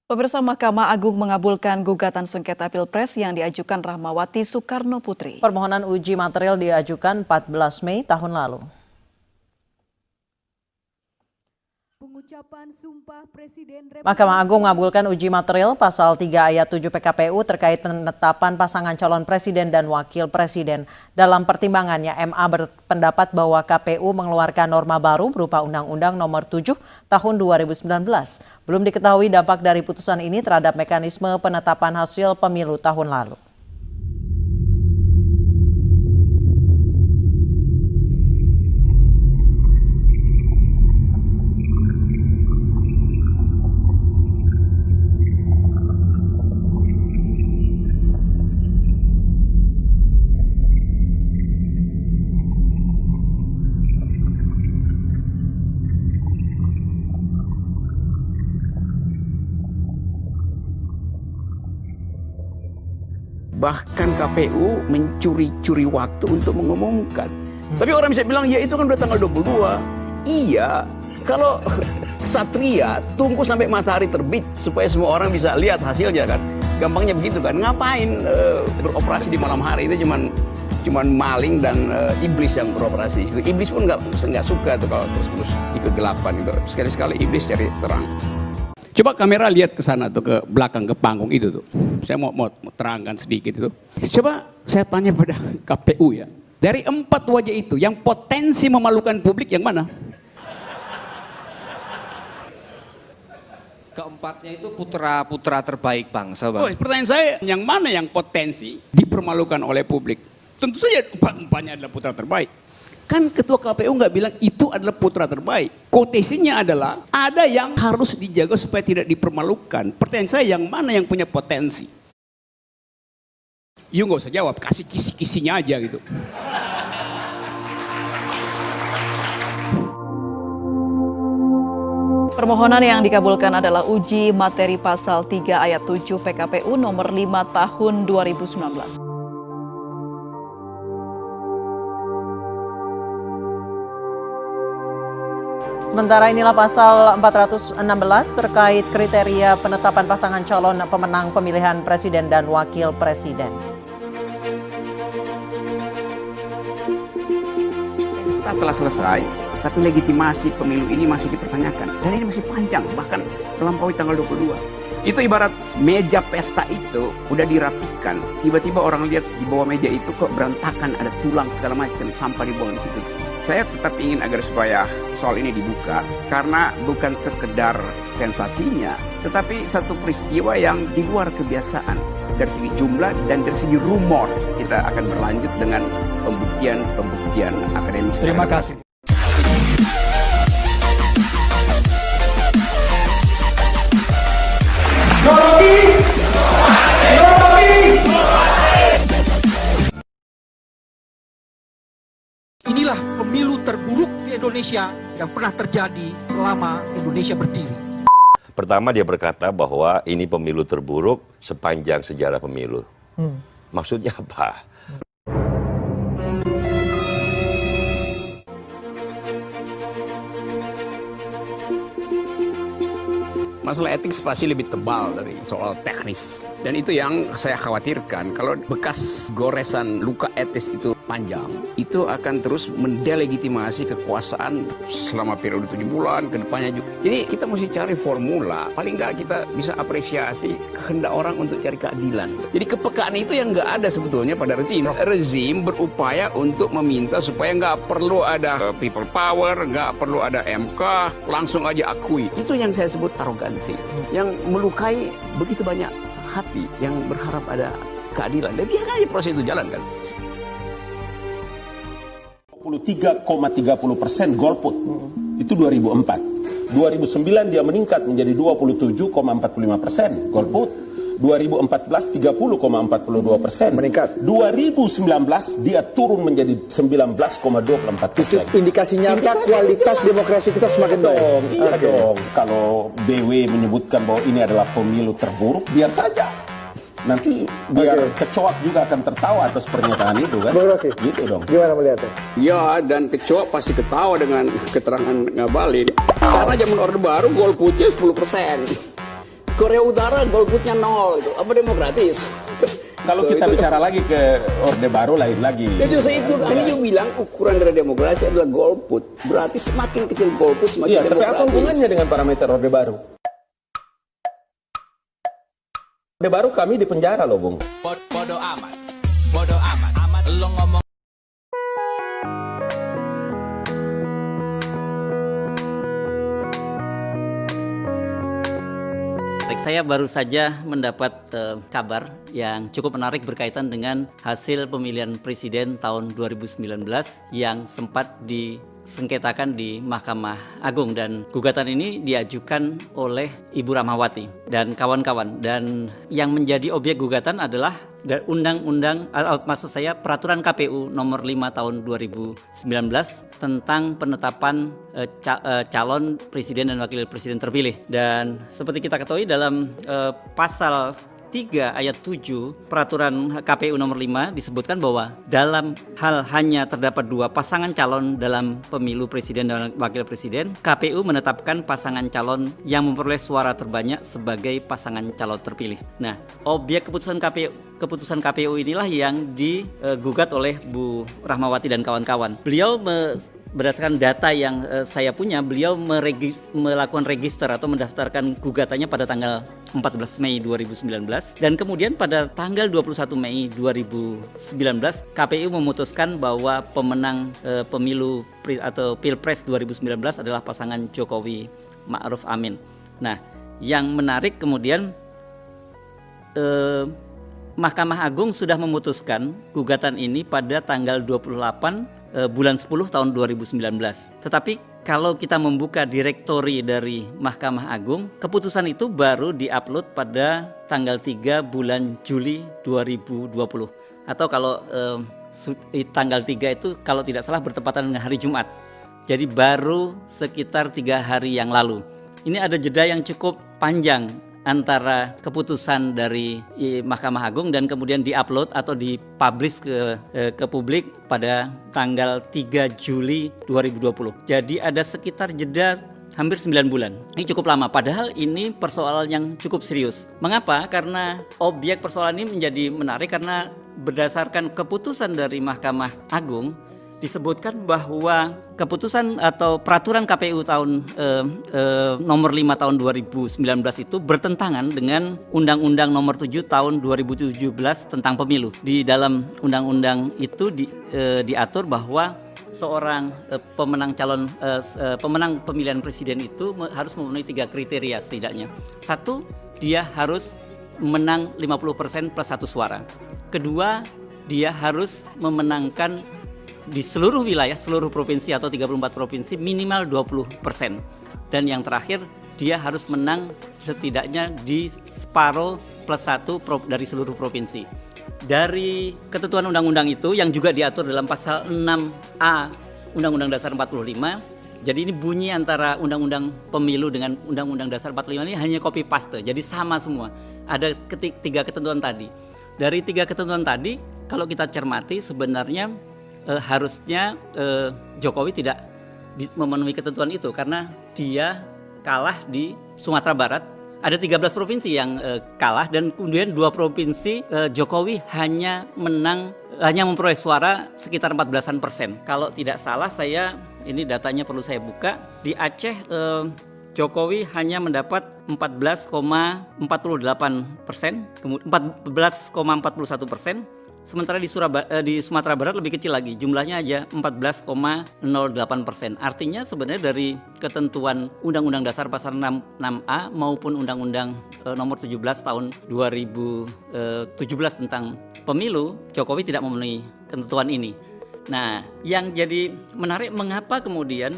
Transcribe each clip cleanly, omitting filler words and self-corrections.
Pemirsa, Mahkamah Agung mengabulkan gugatan sengketa Pilpres yang diajukan Rahmawati Soekarno Putri. Permohonan uji material diajukan 14 Mei tahun lalu. Mahkamah Agung mengabulkan uji material pasal 3 ayat 7 PKPU terkait penetapan pasangan calon presiden dan wakil presiden. Dalam pertimbangannya, MA berpendapat bahwa KPU mengeluarkan norma baru berupa Undang-Undang Nomor 7 Tahun 2019. Belum diketahui dampak dari putusan ini terhadap mekanisme penetapan hasil pemilu tahun lalu. Bahkan KPU mencuri-curi waktu untuk mengumumkan. Tapi orang bisa bilang, ya itu kan udah tanggal 22. Iya, kalau Satria tunggu sampai matahari terbit supaya semua orang bisa lihat hasilnya kan. Gampangnya begitu kan. Ngapain beroperasi di malam hari, itu cuman maling dan iblis yang beroperasi. Iblis pun nggak suka tuh kalau terus-terus ikut gelapan itu. Sekali-sekali iblis cari terang. Coba kamera lihat ke sana tuh, ke belakang, ke panggung itu tuh. Saya mau terangkan sedikit itu. Coba saya tanya pada KPU ya. Dari 4 wajah itu, yang potensi memalukan publik yang mana? Keempatnya itu putra-putra terbaik bangsa, Bang. Oh, pertanyaan saya, yang mana yang potensi dipermalukan oleh publik? Tentu saja 4-empatnya adalah putra terbaik. Kan ketua KPU nggak bilang itu adalah putra terbaik. Kotesinya adalah ada yang harus dijaga supaya tidak dipermalukan. Pertanyaan saya, yang mana yang punya potensi? You nggak usah jawab, kasih kisi-kisinya aja gitu. Permohonan yang dikabulkan adalah uji materi pasal 3 ayat 7 PKPU nomor 5 tahun 2019. Sementara inilah pasal 416 terkait kriteria penetapan pasangan calon pemenang pemilihan presiden dan wakil presiden. Pesta telah selesai, tapi legitimasi pemilu ini masih dipertanyakan. Dan ini masih panjang, bahkan melampaui tanggal 22. Itu ibarat meja pesta itu udah dirapikan, tiba-tiba orang lihat di bawah meja itu kok berantakan, ada tulang segala macam, sampah dibuang di situ. Saya tetap ingin agar supaya soal ini dibuka, karena bukan sekedar sensasinya, tetapi satu peristiwa yang di luar kebiasaan. Dari segi jumlah dan dari segi rumor, kita akan berlanjut dengan pembuktian akademis. Terima kasih. Inilah pemilu terburuk di Indonesia yang pernah terjadi selama Indonesia berdiri. Pertama, dia berkata bahwa ini pemilu terburuk sepanjang sejarah pemilu. Maksudnya apa? Masalah etik pasti lebih tebal dari soal teknis. Dan itu yang saya khawatirkan. Kalau bekas goresan luka etis itu panjang, itu akan terus mendelegitimasi kekuasaan selama periode 7 bulan ke depannya juga. Jadi kita mesti cari formula. Paling nggak kita bisa apresiasi kehendak orang untuk cari keadilan. Jadi kepekaan itu yang nggak ada sebetulnya pada rezim. Rezim berupaya untuk meminta supaya nggak perlu ada people power, nggak perlu ada MK, langsung aja akui. Itu yang saya sebut arogansi. Yang melukai begitu banyak hati yang berharap ada keadilan. Dan biarkan aja proses itu jalan kan. 23,30% golput itu 2004. 2009 dia meningkat menjadi 27,45% golput. 2014 30,42%. Meningkat. 2019 dia turun menjadi 19,24%. Indikasi nyata kualitas demokrasi kita semakin baik. Iya dong. Kalau BW menyebutkan bahwa ini adalah pemilu terburuk, biar saja. Nanti biar kecoak juga akan tertawa atas pernyataan itu kan. Gitu dong. Gimana melihatnya? Ya, dan kecoak pasti ketawa dengan keterangan Ngabalin. Karena zaman Orde Baru golputnya 10%. Korea Utara golputnya 0 itu. Apa demokratis? Kalau kita bicara lagi ke Orde Baru lain lagi. Ya justru itu, ini juga bilang ukuran dari demokrasi adalah golput. Berarti semakin kecil golput semakin Iya, tapi demokratis. apa hubungannya dengan parameter Orde Baru? Orde Baru kami di penjara loh, Bung. Bodo amat. Bodo amat. Lo ngomong. Saya baru saja mendapat kabar yang cukup menarik berkaitan dengan hasil pemilihan presiden tahun 2019 yang sempat disengketakan di Mahkamah Agung, dan gugatan ini diajukan oleh Ibu Rahmawati dan kawan-kawan, dan yang menjadi objek gugatan adalah peraturan KPU nomor 5 tahun 2019 tentang penetapan calon presiden dan wakil presiden terpilih. Dan seperti kita ketahui dalam pasal 3 ayat 7 peraturan KPU nomor 5 disebutkan bahwa dalam hal hanya terdapat 2 pasangan calon dalam pemilu presiden dan wakil presiden, KPU menetapkan pasangan calon yang memperoleh suara terbanyak sebagai pasangan calon terpilih. Nah, objek keputusan KPU inilah yang digugat oleh Bu Rahmawati dan kawan-kawan. Beliau berdasarkan data yang saya punya, beliau melakukan register atau mendaftarkan gugatannya pada tanggal 14 Mei 2019, dan kemudian pada tanggal 21 Mei 2019 KPU memutuskan bahwa pemenang pemilu atau Pilpres 2019 adalah pasangan Jokowi Ma'ruf Amin. Nah, yang menarik kemudian Mahkamah Agung sudah memutuskan gugatan ini pada tanggal 28 bulan 10 tahun 2019. Tetapi kalau kita membuka direktori dari Mahkamah Agung, keputusan itu baru diupload pada tanggal 3 bulan Juli 2020. Atau kalau tanggal 3 itu kalau tidak salah bertepatan dengan hari Jumat. Jadi baru sekitar 3 hari yang lalu. Ini ada jeda yang cukup panjang antara keputusan dari Mahkamah Agung dan kemudian diupload atau dipublish ke publik pada tanggal 3 Juli 2020. Jadi ada sekitar jeda hampir 9 bulan. Ini cukup lama, padahal ini persoalan yang cukup serius. Mengapa? Karena objek persoalan ini menjadi menarik karena berdasarkan keputusan dari Mahkamah Agung disebutkan bahwa keputusan atau peraturan KPU tahun nomor 5 tahun 2019 itu bertentangan dengan Undang-Undang nomor 7 tahun 2017 tentang pemilu. Di dalam undang-undang itu diatur bahwa seorang pemenang pemilihan presiden itu harus memenuhi 3 kriteria setidaknya. 1, dia harus menang 50% plus 1 suara. Kedua, dia harus memenangkan di seluruh wilayah, seluruh provinsi atau 34 provinsi minimal 20%. Dan yang terakhir, dia harus menang setidaknya di separuh plus 1 dari seluruh provinsi. Dari ketentuan undang-undang itu yang juga diatur dalam pasal 6A Undang-Undang Dasar 45, jadi ini bunyi antara Undang-Undang Pemilu dengan Undang-Undang Dasar 45 ini hanya copy paste, jadi sama semua. Ada 3 ketentuan tadi. Dari 3 ketentuan tadi, kalau kita cermati sebenarnya harusnya Jokowi tidak memenuhi ketentuan itu karena dia kalah di Sumatera Barat. Ada 13 provinsi yang kalah dan kemudian 2 provinsi Jokowi hanya memperoleh suara sekitar 14%. Kalau tidak salah ini datanya perlu saya buka. Di Aceh Jokowi hanya mendapat 14,48%, 14,41%. Sementara di Sumatera Barat lebih kecil lagi, jumlahnya aja 14,08%. Artinya sebenarnya dari ketentuan Undang-Undang Dasar pasal 6A maupun Undang-Undang nomor 17 tahun 2017 tentang pemilu, Jokowi tidak memenuhi ketentuan ini. Nah, yang jadi menarik mengapa kemudian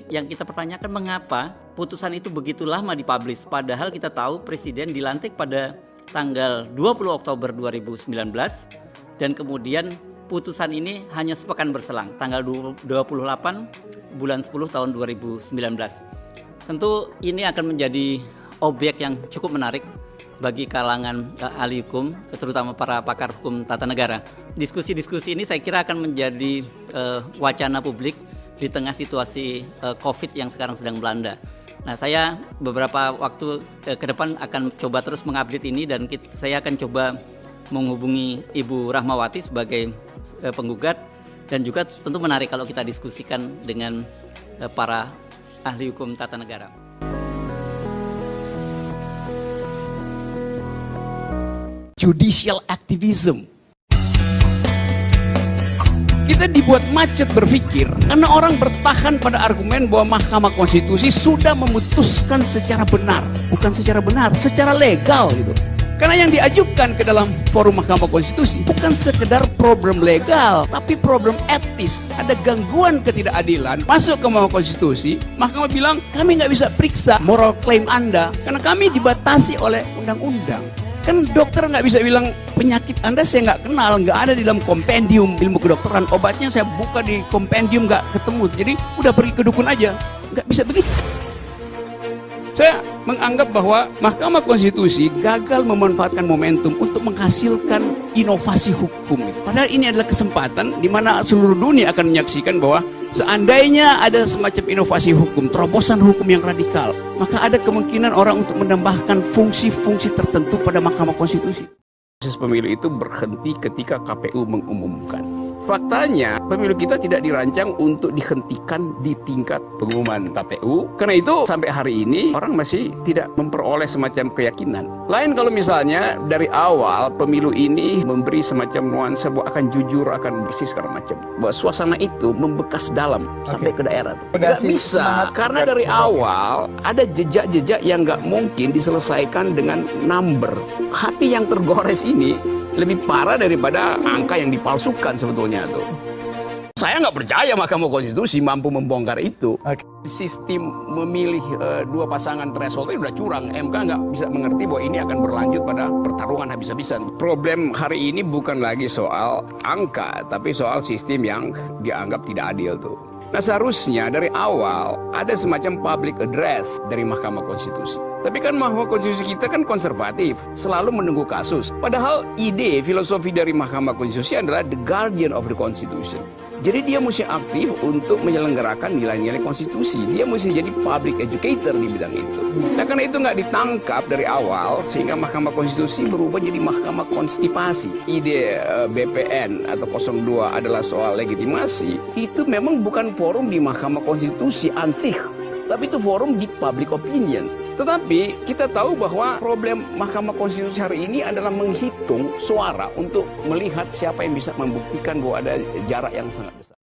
yang kita pertanyakan mengapa putusan itu begitu lama dipublish, padahal kita tahu Presiden dilantik pada tanggal 20 Oktober 2019 dan kemudian putusan ini hanya sepekan berselang, tanggal 28 bulan 10 tahun 2019. Tentu ini akan menjadi objek yang cukup menarik bagi kalangan ahli hukum, terutama para pakar hukum tata negara. Diskusi-diskusi ini saya kira akan menjadi wacana publik di tengah situasi COVID yang sekarang sedang melanda. Nah, saya beberapa waktu ke depan akan coba terus mengupdate ini dan saya akan coba menghubungi Ibu Rahmawati sebagai penggugat dan juga tentu menarik kalau kita diskusikan dengan para ahli hukum tata negara. Judicial activism. Kita dibuat macet berpikir karena orang bertahan pada argumen bahwa Mahkamah Konstitusi sudah memutuskan secara benar, bukan secara benar, secara legal gitu. Karena yang diajukan ke dalam forum Mahkamah Konstitusi bukan sekedar problem legal, tapi problem etis. Ada gangguan ketidakadilan, masuk ke Mahkamah Konstitusi, Mahkamah bilang kami nggak bisa periksa moral claim Anda karena kami dibatasi oleh undang-undang. Kan dokter nggak bisa bilang penyakit Anda saya nggak kenal, nggak ada di dalam kompendium ilmu kedokteran, obatnya saya buka di kompendium nggak ketemu, jadi udah pergi ke dukun aja, nggak bisa begitu. Saya menganggap bahwa Mahkamah Konstitusi gagal memanfaatkan momentum untuk menghasilkan inovasi hukum. Padahal ini adalah kesempatan di mana seluruh dunia akan menyaksikan bahwa seandainya ada semacam inovasi hukum, terobosan hukum yang radikal, maka ada kemungkinan orang untuk menambahkan fungsi-fungsi tertentu pada Mahkamah Konstitusi. Proses pemilu itu berhenti ketika KPU mengumumkan. Faktanya, pemilu kita tidak dirancang untuk dihentikan di tingkat pengumuman KPU. Karena itu, sampai hari ini, orang masih tidak memperoleh semacam keyakinan. Lain kalau misalnya, dari awal pemilu ini memberi semacam nuansa bahwa akan jujur, akan bersih, segala macam. Bahwa suasana itu membekas dalam, sampai ke daerah. Tidak bisa, karena dari awal, ada jejak-jejak yang nggak mungkin diselesaikan dengan number. Hati yang tergores ini, lebih parah daripada angka yang dipalsukan sebetulnya tuh. Saya nggak percaya Mahkamah Konstitusi mampu membongkar itu. Sistem memilih dua pasangan threshold itu udah curang. MK nggak bisa mengerti bahwa ini akan berlanjut pada pertarungan habis-habisan. Problem hari ini bukan lagi soal angka, tapi soal sistem yang dianggap tidak adil tuh. Nah, seharusnya dari awal ada semacam public address dari Mahkamah Konstitusi. Tapi kan Mahkamah Konstitusi kita kan konservatif, selalu menunggu kasus. Padahal ide, filosofi dari Mahkamah Konstitusi adalah the guardian of the Constitution. Jadi dia mesti aktif untuk menyelenggarakan nilai-nilai konstitusi. Dia mesti jadi public educator di bidang itu. Nah, karena itu nggak ditangkap dari awal, sehingga Mahkamah Konstitusi berubah jadi Mahkamah Konstipasi. Ide BPN atau 02 adalah soal legitimasi. Itu memang bukan forum di Mahkamah Konstitusi ansih, tapi itu forum di public opinion. Tetapi kita tahu bahwa problem Mahkamah Konstitusi hari ini adalah menghitung suara untuk melihat siapa yang bisa membuktikan bahwa ada jarak yang sangat besar.